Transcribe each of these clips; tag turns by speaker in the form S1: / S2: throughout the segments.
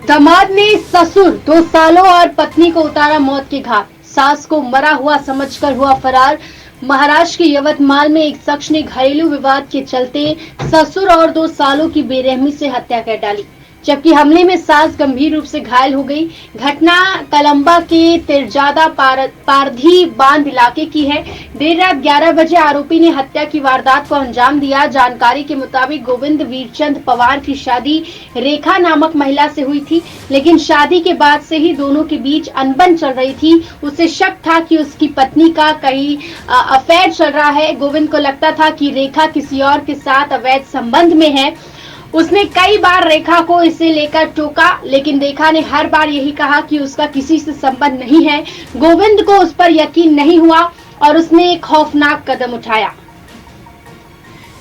S1: दामाद ने ससुर 2 सालों और पत्नी को उतारा मौत के घाट। सास को मरा हुआ समझकर हुआ फरार। महाराष्ट्र के यवतमाल में एक शख्स ने घरेलू विवाद के चलते ससुर और 2 सालों की बेरहमी से हत्या कर डाली, जबकि हमले में सास गंभीर रूप से घायल हो गई। घटना कलंबा के तिरजादा पारधी बांध इलाके की है। देर रात 11 बजे आरोपी ने हत्या की वारदात को अंजाम दिया। जानकारी के मुताबिक गोविंद वीरचंद पवार की शादी रेखा नामक महिला से हुई थी, लेकिन शादी के बाद से ही दोनों के बीच अनबन चल रही थी। उसे शक था कि उसकी पत्नी का कहीं अफेयर चल रहा है। गोविंद को लगता था कि रेखा किसी और के साथ अवैध संबंध में है। उसने कई बार रेखा को इसे लेकर टोका, लेकिन रेखा ने हर बार यही कहा कि उसका किसी से संबंध नहीं है। गोविंद को उस पर यकीन नहीं हुआ और उसने एक खौफनाक कदम उठाया।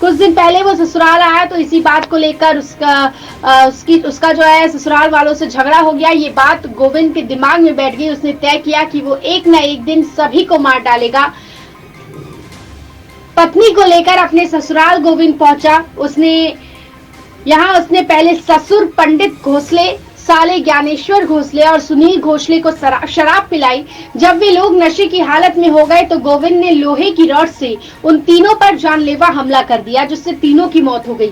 S1: कुछ दिन पहले वो ससुराल आया तो इसी बात को लेकर उसका जो है ससुराल वालों से झगड़ा हो गया। ये बात गोविंद के दिमाग में बैठ गई। उसने तय किया कि वो एक न एक दिन सभी को मार डालेगा। पत्नी को लेकर अपने ससुराल गोविंद पहुंचा। उसने पहले ससुर पंडित घोसले, साले ज्ञानेश्वर घोसले और सुनील घोसले को शराब पिलाई। जब वे लोग नशे की हालत में हो गए तो गोविंद ने लोहे की रॉड से उन तीनों पर जानलेवा हमला कर दिया, जिससे तीनों की मौत हो गई।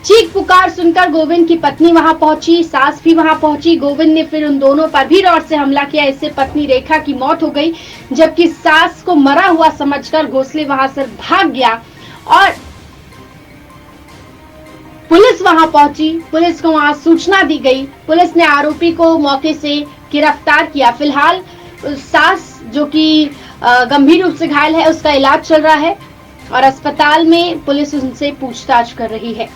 S1: चीख पुकार सुनकर गोविंद की पत्नी वहां पहुंची, सास भी वहां पहुंची। गोविंद ने फिर उन दोनों पर भी रॉड से हमला किया। इससे पत्नी रेखा की मौत हो गई, जबकि सास को मरा हुआ समझकर घोसले वहां से भाग गया और पुलिस वहां पहुंची। पुलिस को वहां सूचना दी गई। पुलिस ने आरोपी को मौके से गिरफ्तार किया। फिलहाल सास जो कि गंभीर रूप से घायल है, उसका इलाज चल रहा है और अस्पताल में पुलिस उनसे पूछताछ कर रही है।